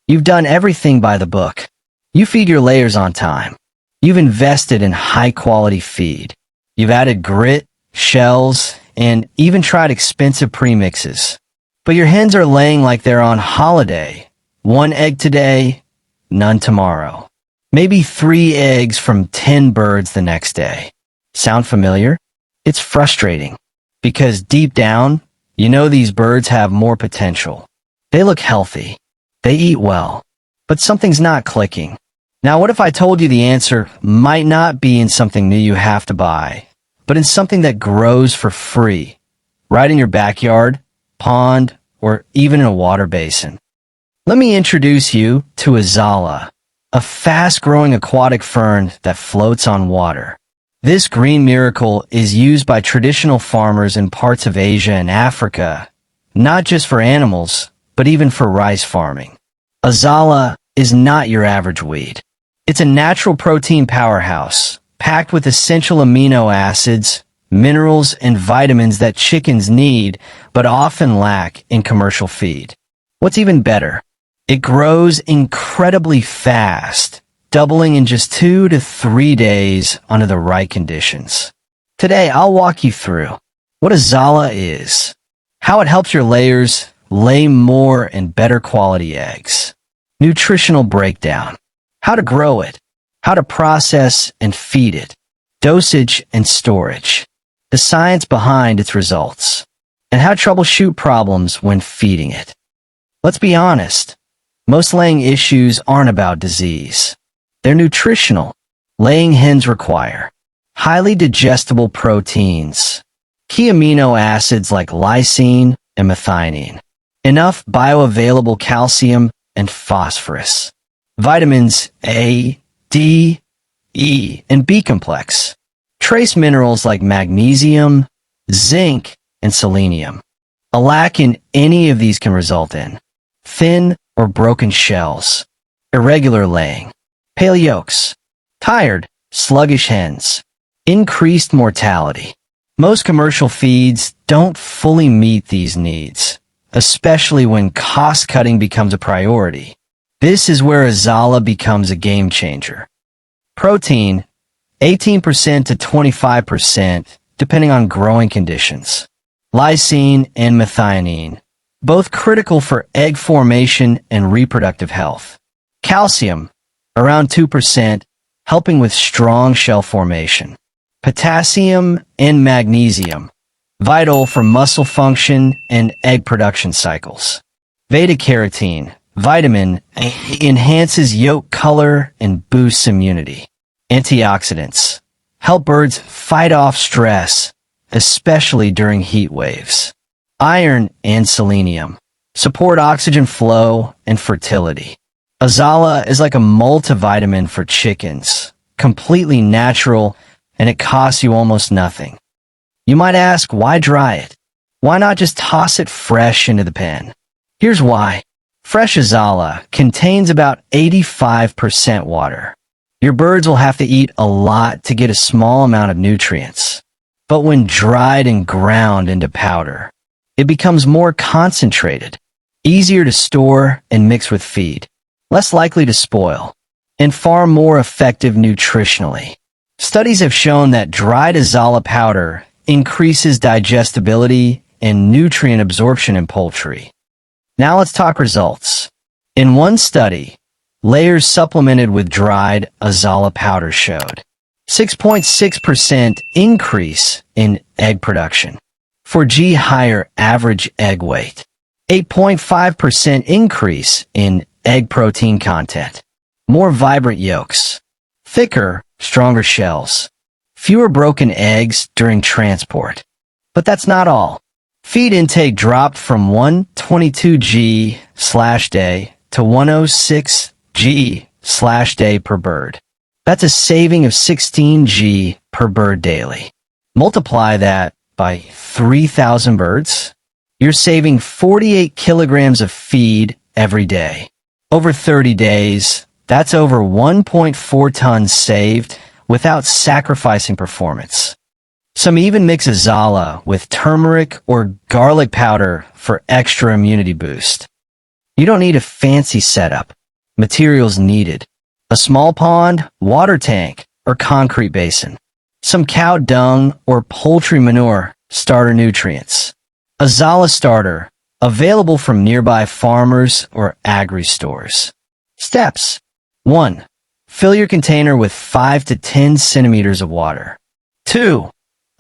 You've done everything by the book. You feed your layers on time. You've invested in high-quality feed. You've added grit, shells, and even tried expensive premixes. But your hens are laying like they're on holiday. 1 egg today, none tomorrow. Maybe 3 eggs from 10 birds the next day. Sound familiar? It's frustrating, because deep down, you know these birds have more potential. They look healthy. They eat well. But something's not clicking. Now, what if I told you the answer might not be in something new you have to buy, but in something that grows for free, right in your backyard, pond, or even in a water basin? Let me introduce you to Azolla, a fast-growing aquatic fern that floats on water. This green miracle is used by traditional farmers in parts of Asia and Africa, not just for animals, but even for rice farming. Azolla is not your average weed. It's a natural protein powerhouse, packed with essential amino acids, minerals, and vitamins that chickens need, but often lack in commercial feed. What's even better, it grows incredibly fast, doubling in just 2 to 3 days under the right conditions. Today, I'll walk you through what Azolla is, how it helps your layers lay more and better quality eggs, nutritional breakdown, how to grow it, how to process and feed it, dosage and storage, the science behind its results, and how to troubleshoot problems when feeding it. Let's be honest, most laying issues aren't about disease. They're nutritional. Laying hens require highly digestible proteins, key amino acids like lysine and methionine, enough bioavailable calcium and phosphorus, vitamins A, D, E, and B complex, trace minerals like magnesium, zinc, and selenium. A lack in any of these can result in thin or broken shells, irregular laying, pale yolks, tired, sluggish hens, increased mortality. Most commercial feeds don't fully meet these needs, especially when cost-cutting becomes a priority. This is where Azolla becomes a game changer. Protein, 18% to 25%, depending on growing conditions. Lysine and methionine, both critical for egg formation and reproductive health. Calcium, around 2%, helping with strong shell formation. Potassium and magnesium, vital for muscle function and egg production cycles. Beta-carotene, vitamin, enhances yolk color and boosts immunity. Antioxidants, help birds fight off stress, especially during heat waves. Iron and selenium, support oxygen flow and fertility. Azolla is like a multivitamin for chickens, completely natural, and it costs you almost nothing. You might ask, why dry it? Why not just toss it fresh into the pen? Here's why. Fresh Azolla contains about 85% water. Your birds will have to eat a lot to get a small amount of nutrients. But when dried and ground into powder, it becomes more concentrated, easier to store and mix with feed, less likely to spoil, and far more effective nutritionally. Studies have shown that dried Azolla powder increases digestibility and nutrient absorption in poultry. Now let's talk results. In one study, layers supplemented with dried Azolla powder showed 6.6% increase in egg production, 4G higher average egg weight, 8.5% increase in egg protein content, more vibrant yolks, thicker, stronger shells, fewer broken eggs during transport. But that's not all. Feed intake dropped from 122g/day to 106g/day per bird. That's a saving of 16g per bird daily. Multiply that by 3,000 birds, you're saving 48 kilograms of feed every day. Over 30 days, that's over 1.4 tons saved without sacrificing performance. Some even mix Azolla with turmeric or garlic powder for extra immunity boost. You don't need a fancy setup. Materials needed: a small pond, water tank, or concrete basin. Some cow dung or poultry manure, starter nutrients. Azolla starter, available from nearby farmers or agri-stores. Steps: 1. Fill your container with 5 to 10 centimeters of water. 2.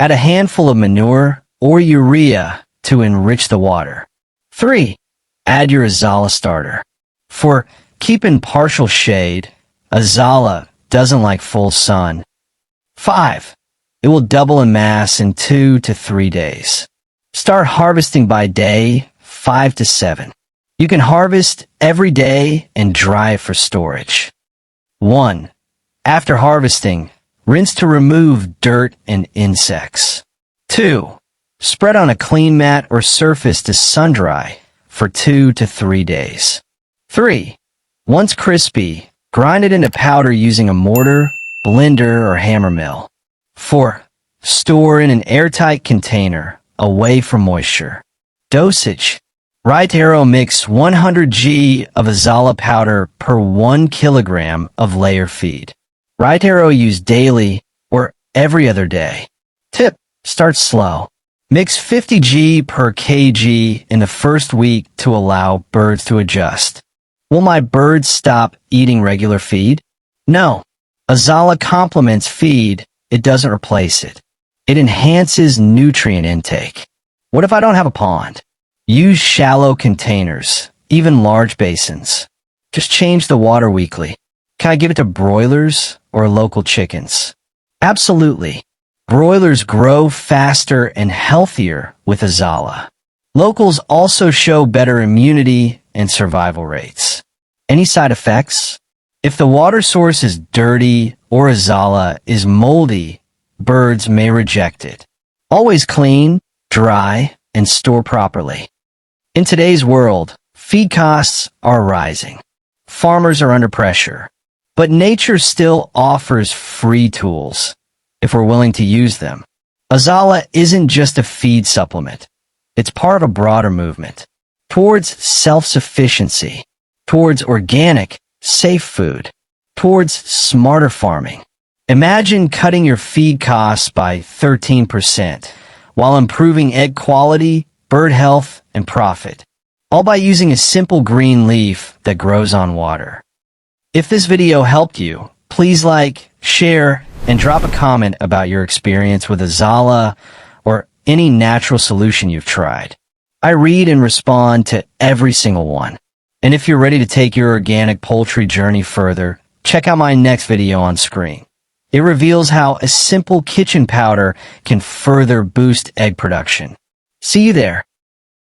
Add a handful of manure or urea to enrich the water. 3. Add your Azolla starter. For keep in partial shade, Azolla doesn't like full sun. 5. It will double in mass in 2 to 3 days. Start harvesting by day 5 to 7. You can harvest every day and dry it for storage. 1. After harvesting, rinse to remove dirt and insects. 2. Spread on a clean mat or surface to sun-dry for 2 to 3 days. 3. Once crispy, grind it into powder using a mortar, blender, or hammer mill. 4. Store in an airtight container, away from moisture. Dosage: Right arrow mix 100 g of Azolla powder per 1 kilogram of layer feed. Right arrow use daily or every other day. Tip: start slow. Mix 50 g per kg in the first week to allow birds to adjust. Will my birds stop eating regular feed? No. Azolla complements feed, it doesn't replace it. It enhances nutrient intake. What if I don't have a pond? Use shallow containers, even large basins. Just change the water weekly. Can I give it to broilers or local chickens? Absolutely. Broilers grow faster and healthier with Azolla. Locals also show better immunity and survival rates. Any side effects? If the water source is dirty or Azolla is moldy, birds may reject it. Always clean, dry, and store properly. In today's world, feed costs are rising. Farmers are under pressure. But nature still offers free tools, if we're willing to use them. Azolla isn't just a feed supplement. It's part of a broader movement towards self-sufficiency, towards organic, safe food, towards smarter farming. Imagine cutting your feed costs by 13% while improving egg quality, bird health, and profit, all by using a simple green leaf that grows on water. If this video helped you, please like, share, and drop a comment about your experience with Azolla or any natural solution you've tried. I read and respond to every single one. And if you're ready to take your organic poultry journey further, check out my next video on screen. It reveals how a simple kitchen powder can further boost egg production. See you there.